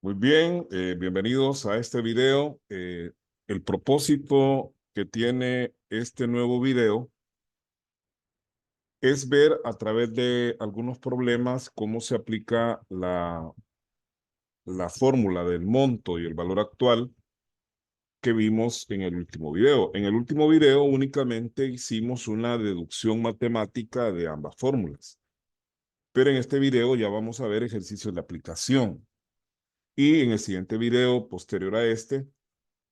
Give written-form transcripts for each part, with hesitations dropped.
Muy bien, bienvenidos a este video. El propósito que tiene este nuevo video es ver a través de algunos problemas cómo se aplica la fórmula del monto y el valor actual que vimos en el último video. En el último video únicamente hicimos una deducción matemática de ambas fórmulas, pero en este video ya vamos a ver ejercicios de aplicación. Y en el siguiente video, posterior a este,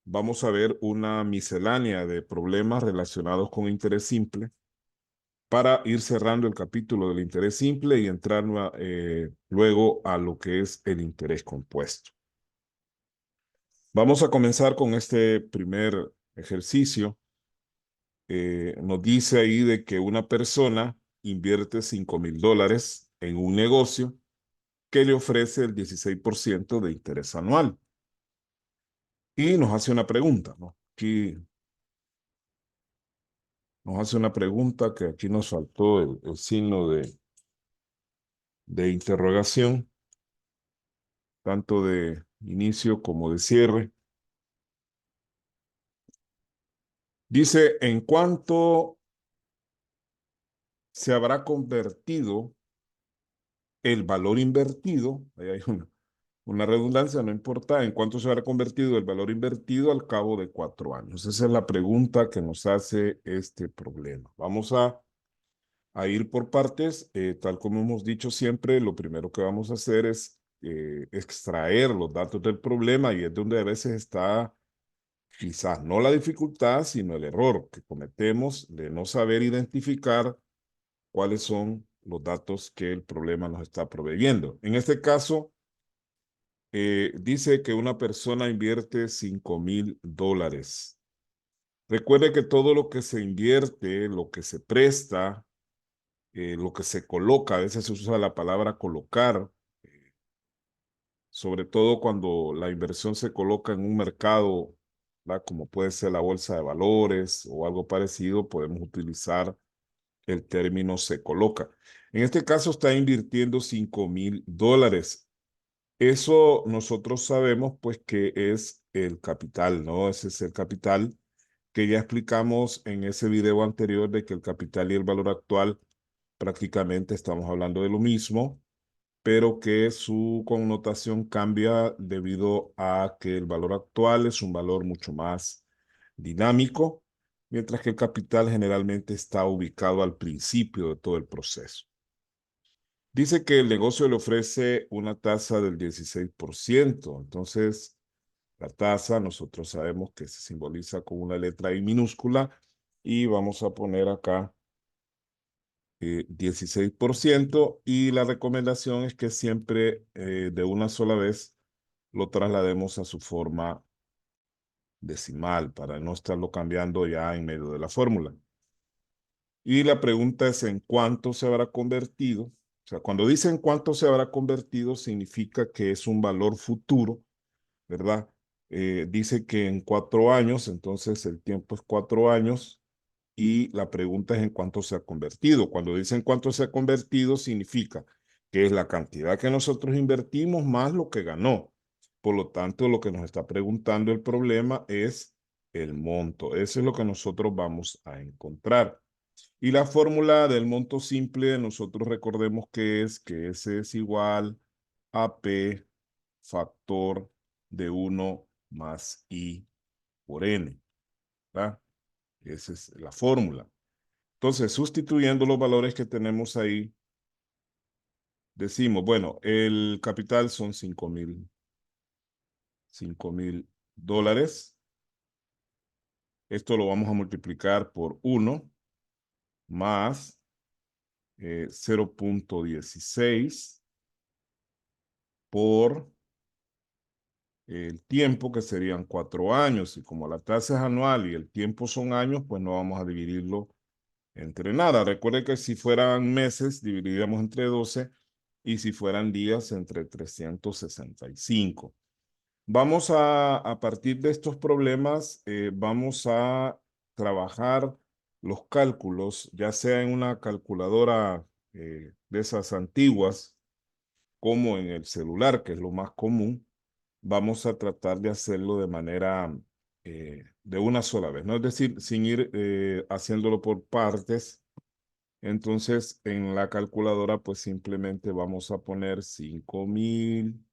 vamos a ver una miscelánea de problemas relacionados con interés simple para ir cerrando el capítulo del interés simple y entrar luego a lo que es el interés compuesto. Vamos a comenzar con este primer ejercicio. Nos dice ahí de que una persona invierte $5,000 en un negocio que le ofrece el 16% de interés anual. Y nos hace una pregunta, ¿no? Aquí nos hace una pregunta que aquí nos faltó el signo de interrogación, tanto de inicio como de cierre. Dice, ¿en cuánto se habrá convertido el valor invertido? Ahí hay una redundancia, no importa, ¿en cuánto se habrá convertido el valor invertido al cabo de 4 años? Esa es la pregunta que nos hace este problema. Vamos a ir por partes. Tal como hemos dicho siempre, lo primero que vamos a hacer es extraer los datos del problema, y es donde a veces está quizás no la dificultad, sino el error que cometemos de no saber identificar cuáles son los datos que el problema nos está proveyendo. En este caso, dice que una persona invierte $5,000. Recuerde que todo lo que se invierte, lo que se presta, lo que se coloca, a veces se usa la palabra colocar, sobre todo cuando la inversión se coloca en un mercado, ¿verdad? Como puede ser la bolsa de valores o algo parecido, podemos utilizar el término se coloca. En este caso está invirtiendo $5,000. Eso nosotros sabemos pues que es el capital, ¿no? Ese es el capital que ya explicamos en ese video anterior, de que el capital y el valor actual prácticamente estamos hablando de lo mismo, pero que su connotación cambia debido a que el valor actual es un valor mucho más dinámico, mientras que el capital generalmente está ubicado al principio de todo el proceso. Dice que el negocio le ofrece una tasa del 16%. Entonces, la tasa nosotros sabemos que se simboliza con una letra I minúscula, y vamos a poner acá 16%, y la recomendación es que siempre de una sola vez lo traslademos a su forma decimal para no estarlo cambiando ya en medio de la fórmula. Y la pregunta es en cuánto se habrá convertido. O sea, cuando dicen cuánto se habrá convertido, significa que es un valor futuro, ¿verdad? Dice que en 4 años, entonces el tiempo es 4 años. Y la pregunta es en cuánto se ha convertido. Cuando dicen cuánto se ha convertido, significa que es la cantidad que nosotros invertimos más lo que ganó. Por lo tanto, lo que nos está preguntando el problema es el monto. Eso es lo que nosotros vamos a encontrar. Y la fórmula del monto simple, nosotros recordemos que S es igual a P factor de 1 más I por N, ¿verdad? Esa es la fórmula. Entonces, sustituyendo los valores que tenemos ahí, decimos, bueno, el capital son $5,000. Esto lo vamos a multiplicar por 1 más 0.16 por el tiempo, que serían 4 años. Y como la tasa es anual y el tiempo son años, pues no vamos a dividirlo entre nada. Recuerde que si fueran meses, dividiríamos entre 12, y si fueran días, entre 365. Vamos a partir de estos problemas, vamos a trabajar los cálculos, ya sea en una calculadora de esas antiguas, como en el celular, que es lo más común, vamos a tratar de hacerlo de manera de una sola vez, ¿no? Es decir, sin ir haciéndolo por partes. Entonces, en la calculadora, pues simplemente vamos a poner 5,000.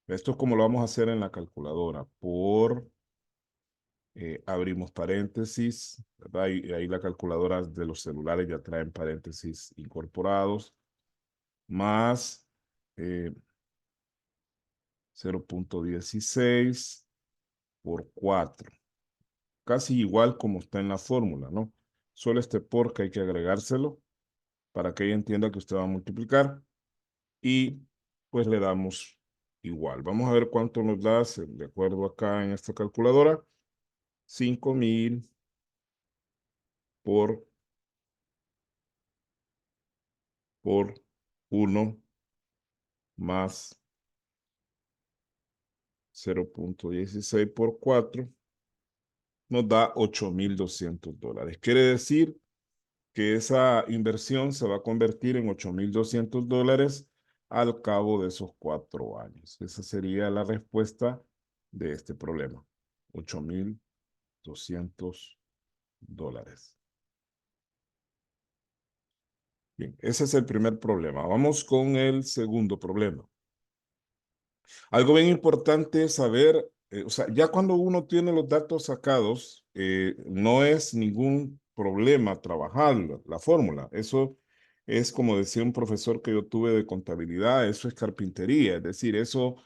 Esto es como lo vamos a hacer en la calculadora. Abrimos paréntesis, ¿verdad? Y ahí la calculadora de los celulares ya traen paréntesis incorporados, más eh, 0,16 por 4. Casi igual como está en la fórmula, ¿no? Solo este por que hay que agregárselo para que ella entienda que usted va a multiplicar y pues le damos igual. Vamos a ver cuánto nos da, de acuerdo acá en esta calculadora, 5,000 por 1 más 0,16 por 4 nos da $8,200. Quiere decir que esa inversión se va a convertir en $8,200 al cabo de esos 4 años. Esa sería la respuesta de este problema. $8,200. Bien, ese es el primer problema. Vamos con el segundo problema. Algo bien importante es saber, o sea, ya cuando uno tiene los datos sacados, no es ningún problema trabajar la fórmula. Eso es como decía un profesor que yo tuve de contabilidad, eso es carpintería, es decir, eso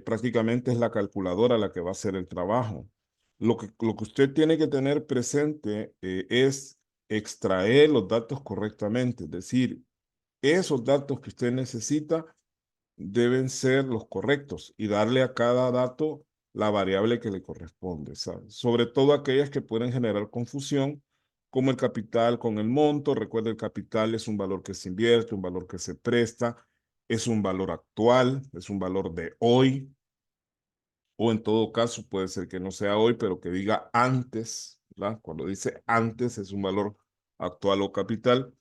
prácticamente es la calculadora la que va a hacer el trabajo. Lo que usted tiene que tener presente es extraer los datos correctamente, es decir, esos datos que usted necesita deben ser los correctos y darle a cada dato la variable que le corresponde, ¿sabes? Sobre todo aquellas que pueden generar confusión, como el capital con el monto. Recuerda, el capital es un valor que se invierte, un valor que se presta, es un valor actual, es un valor de hoy, o en todo caso puede ser que no sea hoy, pero que diga antes, ¿verdad? Cuando dice antes es un valor actual o capital.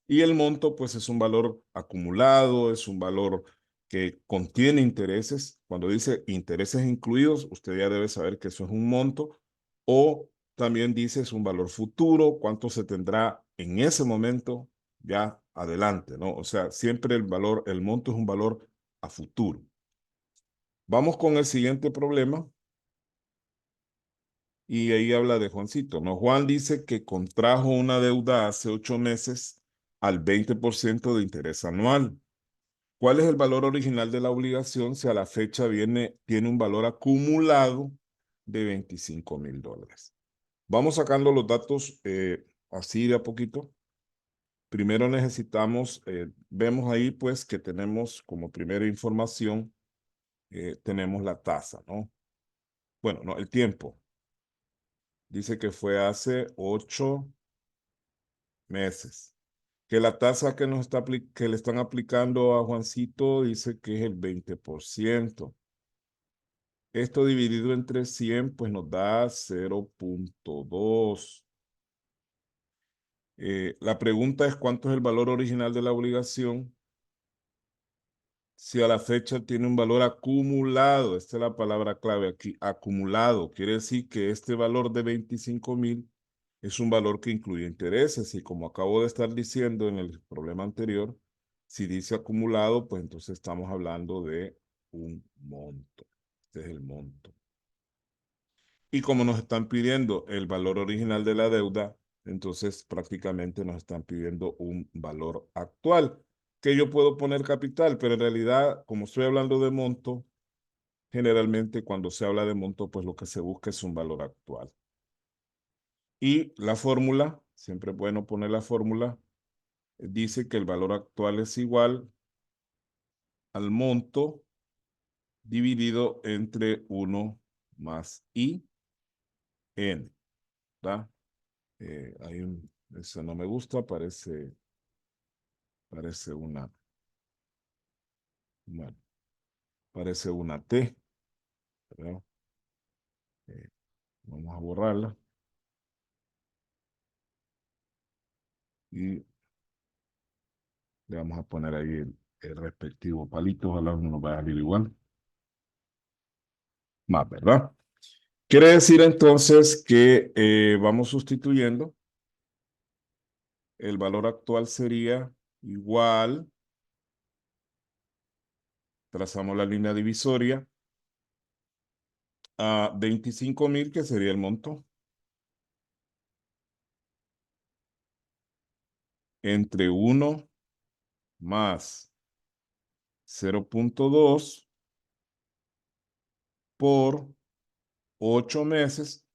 Y el monto, pues es un valor acumulado, es un valor que contiene intereses. Cuando dice intereses incluidos, usted ya debe saber que eso es un monto. O también dice es un valor futuro, cuánto se tendrá en ese momento ya adelante, ¿no? O sea, siempre el valor, el monto es un valor a futuro. Vamos con el siguiente problema. Y ahí habla de Juancito, ¿no? Juan dice que contrajo una deuda hace 8 meses al 20% de interés anual. ¿Cuál es el valor original de la obligación si a la fecha tiene un valor acumulado de $25,000? Vamos sacando los datos así de a poquito. Primero necesitamos, vemos ahí pues que tenemos como primera información, tenemos la tasa, ¿no? Bueno, no, el tiempo. Dice que fue hace 8 meses. Que la tasa que le están aplicando a Juancito dice que es el 20%. Esto dividido entre 100, pues nos da 0,2. La pregunta es cuánto es el valor original de la obligación si a la fecha tiene un valor acumulado. Esta es la palabra clave aquí, acumulado. Quiere decir que este valor de 25,000 es un valor que incluye intereses y como acabo de estar diciendo en el problema anterior, si dice acumulado, pues entonces estamos hablando de un monto. Este es el monto. Y como nos están pidiendo el valor original de la deuda, entonces prácticamente nos están pidiendo un valor actual, que yo puedo poner capital, pero en realidad, como estoy hablando de monto, generalmente cuando se habla de monto, pues lo que se busca es un valor actual. Y la fórmula, siempre es bueno poner la fórmula, dice que el valor actual es igual al monto dividido entre 1 más I, N, ¿verdad? Eso no me gusta, parece bueno, parece una T, ¿verdad? Eh, Vamos a borrarla y le vamos a poner ahí el respectivo palito, ojalá no nos vaya a salir igual. más, ¿verdad? Quiere decir entonces que vamos sustituyendo. El valor actual sería igual, trazamos la línea divisoria, a 25,000, que sería el monto, entre 1 más 0,2 por 8 meses.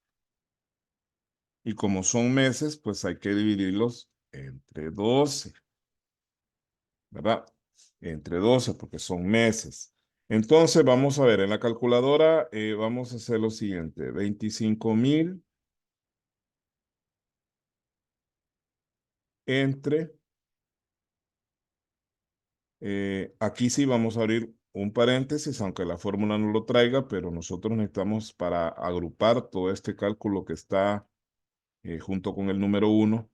Y como son meses, pues hay que dividirlos entre 12, ¿verdad? Entre 12 porque son meses. Entonces, vamos a ver, en la calculadora vamos a hacer lo siguiente. 25,000 entre, aquí sí vamos a abrir un paréntesis, aunque la fórmula no lo traiga, pero nosotros necesitamos para agrupar todo este cálculo que está junto con el número 1,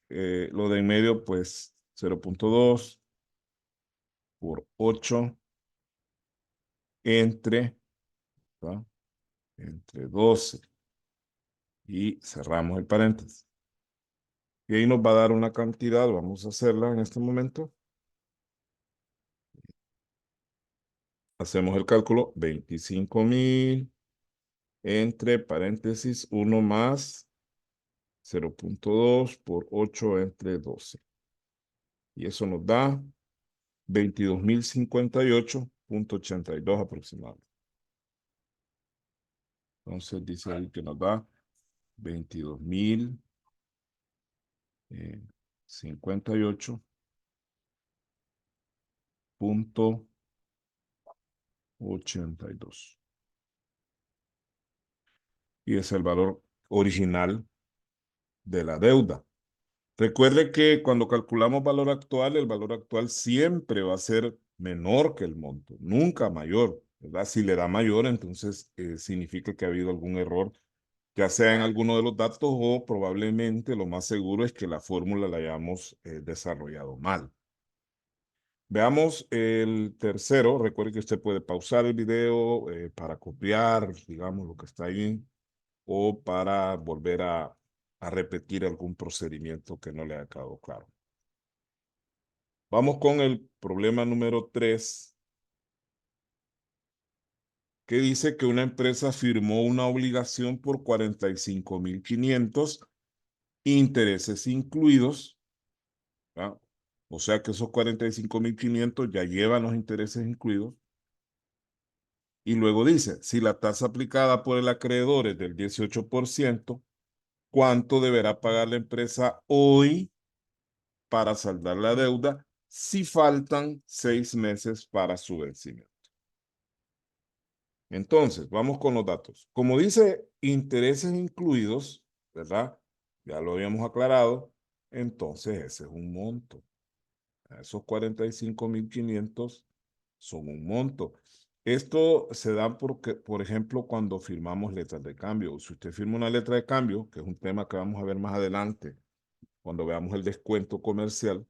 lo de en medio, pues 0,2 por 8 entre, ¿verdad? Entre 12 y cerramos el paréntesis. Y ahí nos va a dar una cantidad, vamos a hacerla en este momento. Hacemos el cálculo, 25,000 entre paréntesis 1 más 0,2 por 8 entre 12. Y eso nos da 22,058,82 aproximadamente. Entonces dice ahí que nos da 22,058,82. Y es el valor original de la deuda. Recuerde que cuando calculamos valor actual, el valor actual siempre va a ser menor que el monto, nunca mayor, ¿verdad? Si le da mayor, entonces significa que ha habido algún error, ya sea en alguno de los datos o probablemente lo más seguro es que la fórmula la hayamos desarrollado mal. Veamos el tercero. Recuerde que usted puede pausar el video para copiar, digamos, lo que está ahí, o para volver a repetir algún procedimiento que no le haya quedado claro. Vamos con el problema número 3, que dice que una empresa firmó una obligación por 45,500, intereses incluidos, ¿verdad? O sea que esos 45,500 ya llevan los intereses incluidos. Y luego dice, si la tasa aplicada por el acreedor es del 18%, ¿cuánto deberá pagar la empresa hoy para saldar la deuda si faltan 6 meses para su vencimiento? Entonces, vamos con los datos. Como dice intereses incluidos, ¿verdad? Ya lo habíamos aclarado. Entonces, ese es un monto. Esos 45,500 son un monto. Esto se da porque, por ejemplo, cuando firmamos letras de cambio. Si usted firma una letra de cambio, que es un tema que vamos a ver más adelante, cuando veamos el descuento comercial,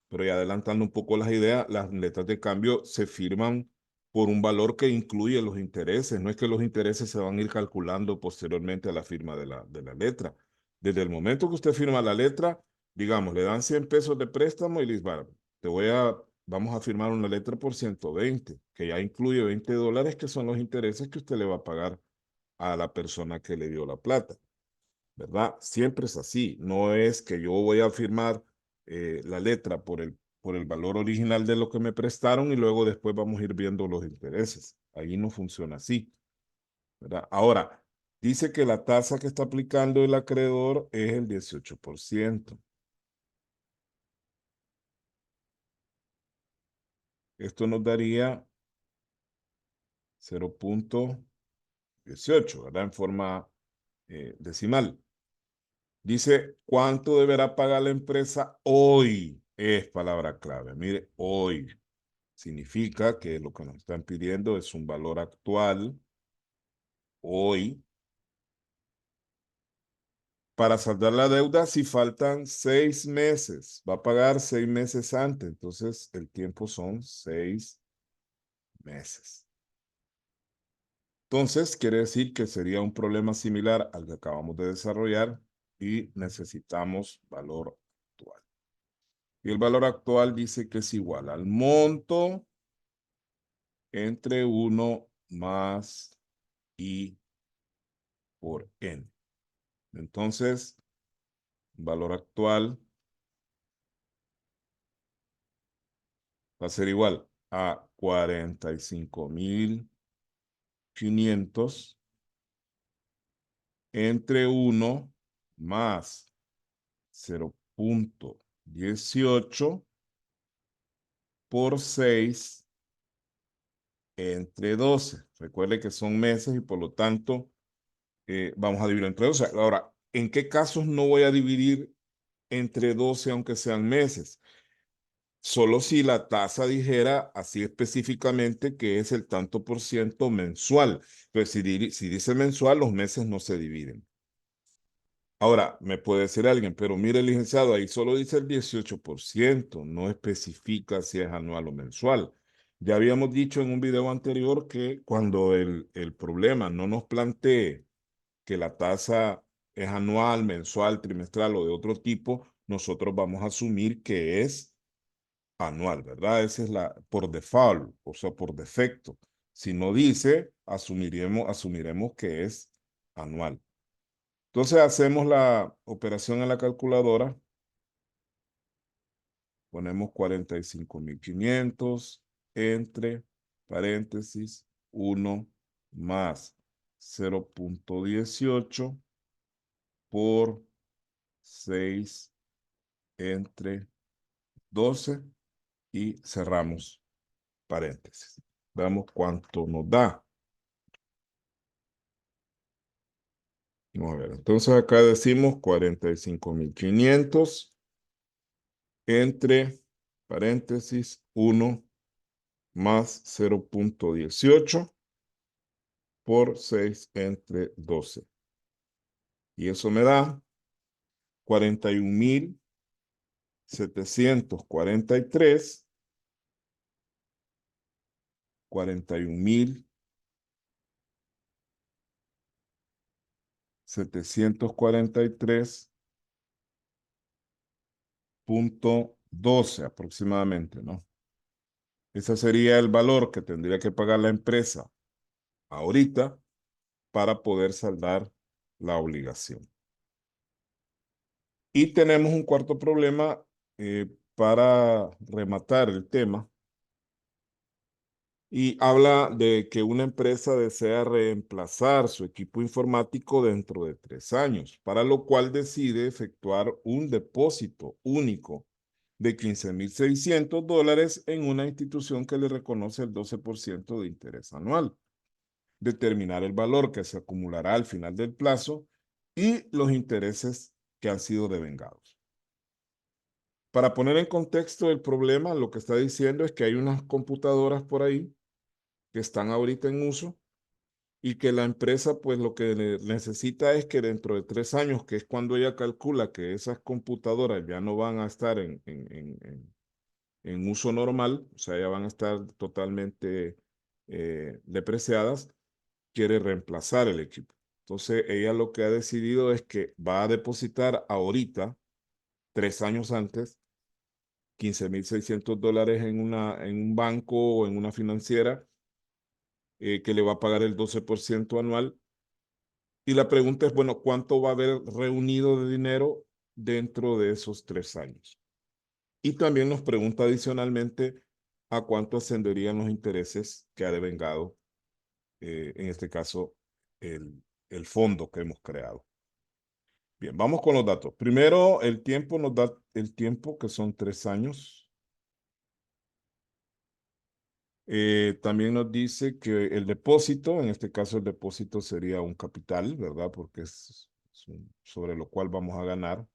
pero ya adelantando un poco las ideas, las letras de cambio se firman por un valor que incluye los intereses. No es que los intereses se van a ir calculando posteriormente a la firma de la letra. Desde el momento que usted firma la letra, digamos, le dan 100 pesos de préstamo y le dice, bueno, vamos a firmar una letra por 120, que ya incluye $20, que son los intereses que usted le va a pagar a la persona que le dio la plata, ¿verdad? Siempre es así. No es que yo voy a firmar la letra por el valor original de lo que me prestaron y luego después vamos a ir viendo los intereses. Ahí no funciona así, ¿verdad? Ahora, dice que la tasa que está aplicando el acreedor es el 18%. Esto nos daría 0,18, ¿verdad? En forma decimal. Dice, ¿cuánto deberá pagar la empresa hoy? Es palabra clave. Mire, hoy. Significa que lo que nos están pidiendo es un valor actual, hoy, para saldar la deuda si faltan 6 meses. Va a pagar 6 meses antes, entonces el tiempo son 6 meses. Entonces, quiere decir que sería un problema similar al que acabamos de desarrollar y necesitamos valor actual. Y el valor actual dice que es igual al monto entre 1 más I por N. Entonces, valor actual va a ser igual a 45.500 entre 1 más 0.18 por 6 entre 12. Recuerde que son meses y por lo tanto vamos a dividir entre 12. Ahora, ¿en qué casos no voy a dividir entre 12 aunque sean meses? Solo si la tasa dijera así específicamente que es el tanto por ciento mensual. Pues si dice mensual, los meses no se dividen. Ahora, me puede decir alguien, pero mire, licenciado, ahí solo dice el 18%, no especifica si es anual o mensual. Ya habíamos dicho en un video anterior que cuando el problema no nos plantee que la tasa es anual, mensual, trimestral o de otro tipo, nosotros vamos a asumir que es anual, ¿verdad? Esa es la por default, o sea, por defecto. Si no dice, asumiremos que es anual. Entonces hacemos la operación en la calculadora. Ponemos 45.500 entre paréntesis 1 más 0.18 por 6 entre 12 y cerramos paréntesis. Veamos cuánto nos da. Vamos a ver. Entonces acá decimos 45.500 entre paréntesis 1 más 0.18 por 6 entre 12. Y eso me da 41.743. 41.743.12 aproximadamente, ¿no? Ese sería el valor que tendría que pagar la empresa ahorita para poder saldar la obligación. Y tenemos un cuarto problema para rematar el tema. Y habla de que una empresa desea reemplazar su equipo informático dentro de 3 años, para lo cual decide efectuar un depósito único de $15.600 en una institución que le reconoce el 12% de interés anual. Determinar el valor que se acumulará al final del plazo y los intereses que han sido devengados. Para poner en contexto el problema, lo que está diciendo es que hay unas computadoras por ahí que están ahorita en uso y que la empresa pues lo que necesita es que dentro de 3 años, que es cuando ella calcula que esas computadoras ya no van a estar en uso normal, o sea, ya van a estar totalmente depreciadas, quiere reemplazar el equipo. Entonces, ella lo que ha decidido es que va a depositar ahorita, 3 años antes, $15.600 en un banco o en una financiera que le va a pagar el 12% anual. Y la pregunta es, bueno, ¿cuánto va a haber reunido de dinero dentro de esos 3 años? Y también nos pregunta adicionalmente a cuánto ascenderían los intereses que ha devengado, en este caso, el fondo que hemos creado. Bien, vamos con los datos. Primero, el tiempo nos da el tiempo, que son 3 años. También nos dice que el depósito, en este caso el depósito sería un capital, ¿verdad? Porque es sobre lo cual vamos a ganar.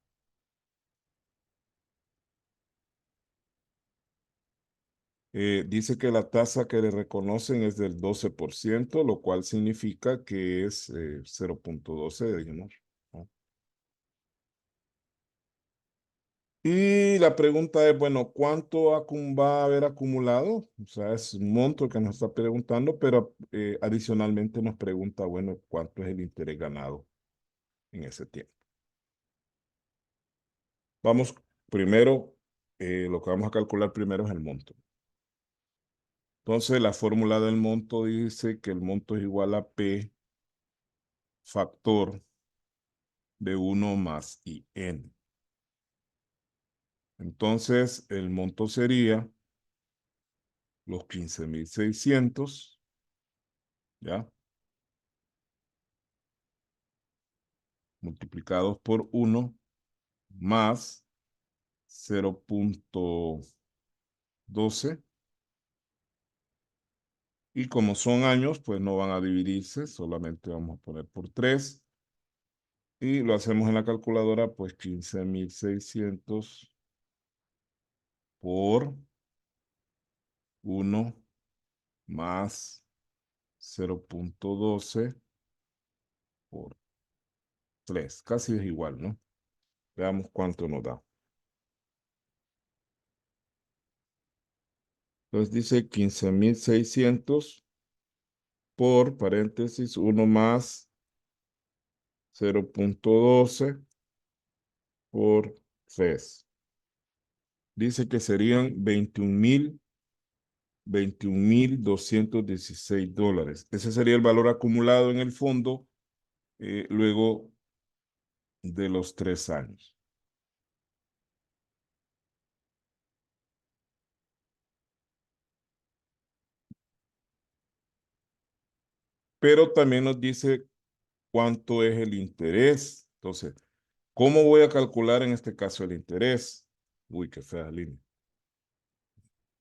Dice que la tasa que le reconocen es del 12%, lo cual significa que es 0.12, digamos, ¿no? Y la pregunta es, bueno, ¿cuánto va a haber acumulado? O sea, es un monto que nos está preguntando, pero adicionalmente nos pregunta, bueno, ¿cuánto es el interés ganado en ese tiempo? Vamos primero, lo que vamos a calcular primero es el monto. Entonces, la fórmula del monto dice que el monto es igual a P factor de 1 más IN. Entonces, el monto sería los 15.600, ¿ya? Multiplicados por 1 más 0.12. Y como son años, pues no van a dividirse, solamente vamos a poner por 3. Y lo hacemos en la calculadora, pues 15.600 por 1 más 0.12 por 3. Casi es igual, ¿no? Veamos cuánto nos da. Entonces dice 15.600 por paréntesis 1 más 0.12 por 3. Dice que serían 21.216 dólares. Ese sería el valor acumulado en el fondo luego de los 3 años. Pero también nos dice cuánto es el interés. Entonces, ¿cómo voy a calcular en este caso el interés? Uy, qué fea línea.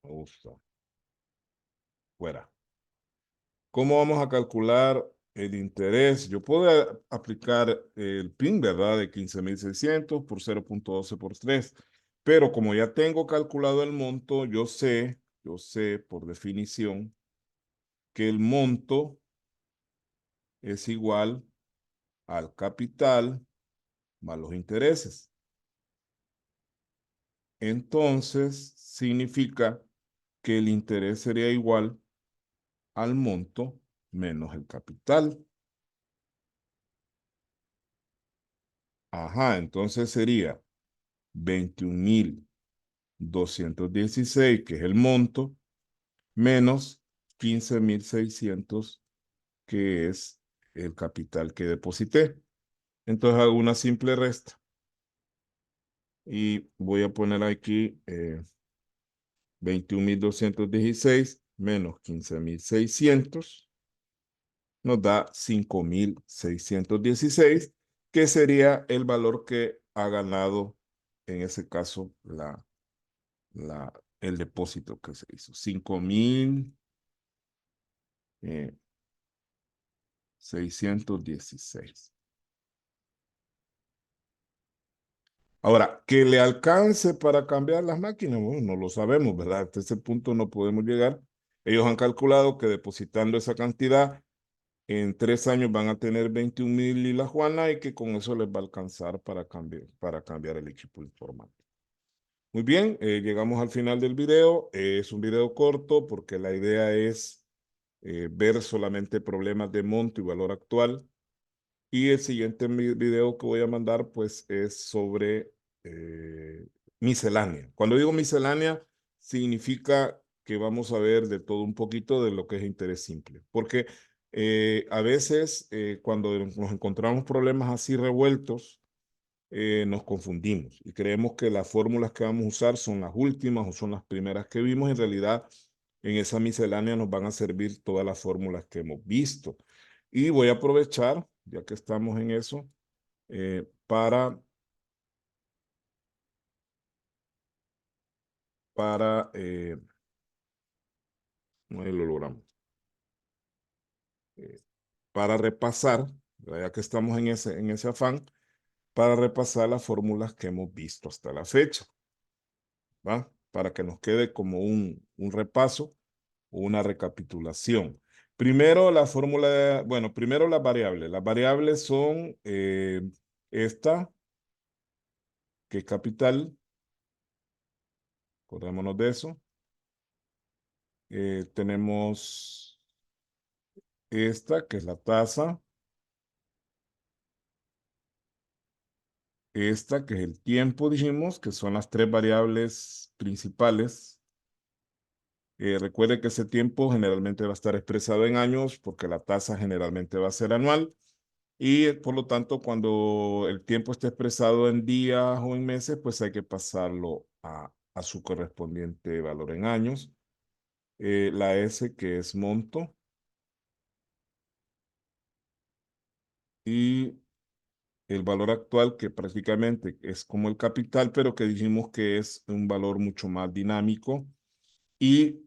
Me gusta. Fuera. ¿Cómo vamos a calcular el interés? Yo puedo aplicar el PIN, ¿verdad? De 15.600 por 0.12 por 3. Pero como ya tengo calculado el monto, yo sé por definición que el monto es igual al capital más los intereses. Entonces, significa que el interés sería igual al monto menos el capital. Ajá, entonces sería 21.216, que es el monto, menos 15.600, que es el capital que deposité. Entonces hago una simple resta. Y voy a poner aquí 21.216 menos 15.600 nos da 5.616, que sería el valor que ha ganado, en ese caso, el depósito que se hizo. 5.616. Ahora, que le alcance para cambiar las máquinas, bueno, no lo sabemos, ¿verdad? Hasta ese punto no podemos llegar. Ellos han calculado que depositando esa cantidad, en 3 años van a tener 21.000 y la Juana, y que con eso les va a alcanzar para cambiar el equipo informático. Muy bien, llegamos al final del video. Es un video corto porque la idea es ver solamente problemas de monto y valor actual. Y el siguiente video que voy a mandar, pues, es sobre miscelánea. Cuando digo miscelánea, significa que vamos a ver de todo un poquito de lo que es interés simple. Porque a veces, cuando nos encontramos problemas así revueltos, nos confundimos y creemos que las fórmulas que vamos a usar son las últimas o son las primeras que vimos. En realidad, en esa miscelánea nos van a servir todas las fórmulas que hemos visto. Y voy a aprovechar, ya que estamos en eso, para ahí lo logramos, eh, para repasar, ya que estamos en ese afán, para repasar las fórmulas que hemos visto hasta la fecha, ¿va? Para que nos quede como un repaso o una recapitulación. Primero la fórmula, bueno, primero las variables. Las variables son esta, que es capital, Acordémonos de eso. Tenemos esta, que es la tasa. Esta, que es el tiempo, dijimos, que son las tres variables principales. Recuerde que ese tiempo generalmente va a estar expresado en años porque la tasa generalmente va a ser anual. Y por lo tanto, cuando el tiempo esté expresado en días o en meses, pues hay que pasarlo a su correspondiente valor en años. La S, que es monto. Y el valor actual, que prácticamente es como el capital, pero que dijimos que es un valor mucho más dinámico. Y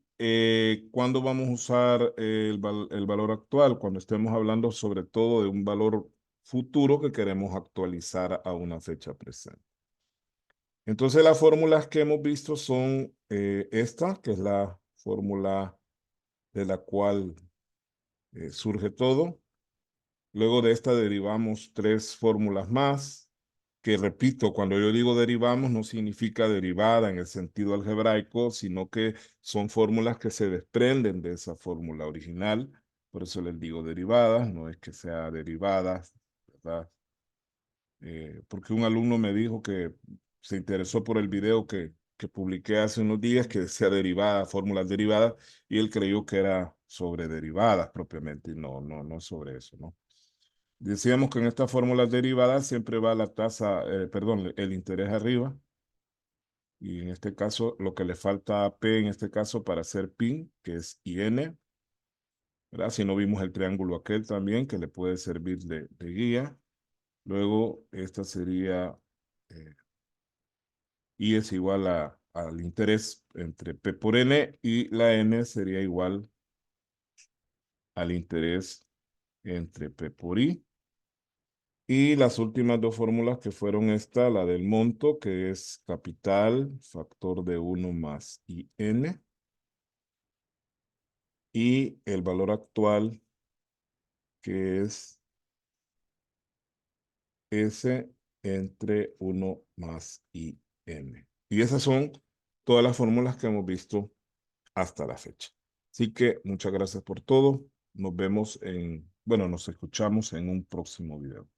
¿cuándo vamos a usar el valor actual? Cuando estemos hablando sobre todo de un valor futuro que queremos actualizar a una fecha presente. Entonces las fórmulas que hemos visto son esta, que es la fórmula de la cual surge todo. Luego de esta derivamos tres fórmulas más, que repito, cuando yo digo derivamos no significa derivada en el sentido algebraico, sino que son fórmulas que se desprenden de esa fórmula original. Por eso les digo derivadas, no es que sea derivadas, ¿verdad? Porque un alumno me dijo que se interesó por el video que publiqué hace unos días que decía derivadas, fórmulas derivadas, y él creyó que era sobre derivadas propiamente, y no es sobre eso, ¿no? Decíamos que en estas fórmulas derivadas siempre va la tasa, perdón, el interés arriba. Y en este caso, lo que le falta a P en este caso para hacer PIN, que es IN, ¿verdad? Si no vimos el triángulo aquel también, que le puede servir de guía. Luego, esta sería eh, I es igual al interés entre P por N y la N sería igual al interés entre P por I. Y las últimas dos fórmulas que fueron esta, la del monto, que es capital, factor de 1 más IN, y el valor actual, que es S entre 1 más IN. Y esas son todas las fórmulas que hemos visto hasta la fecha. Así que muchas gracias por todo. Nos vemos bueno, nos escuchamos en un próximo video.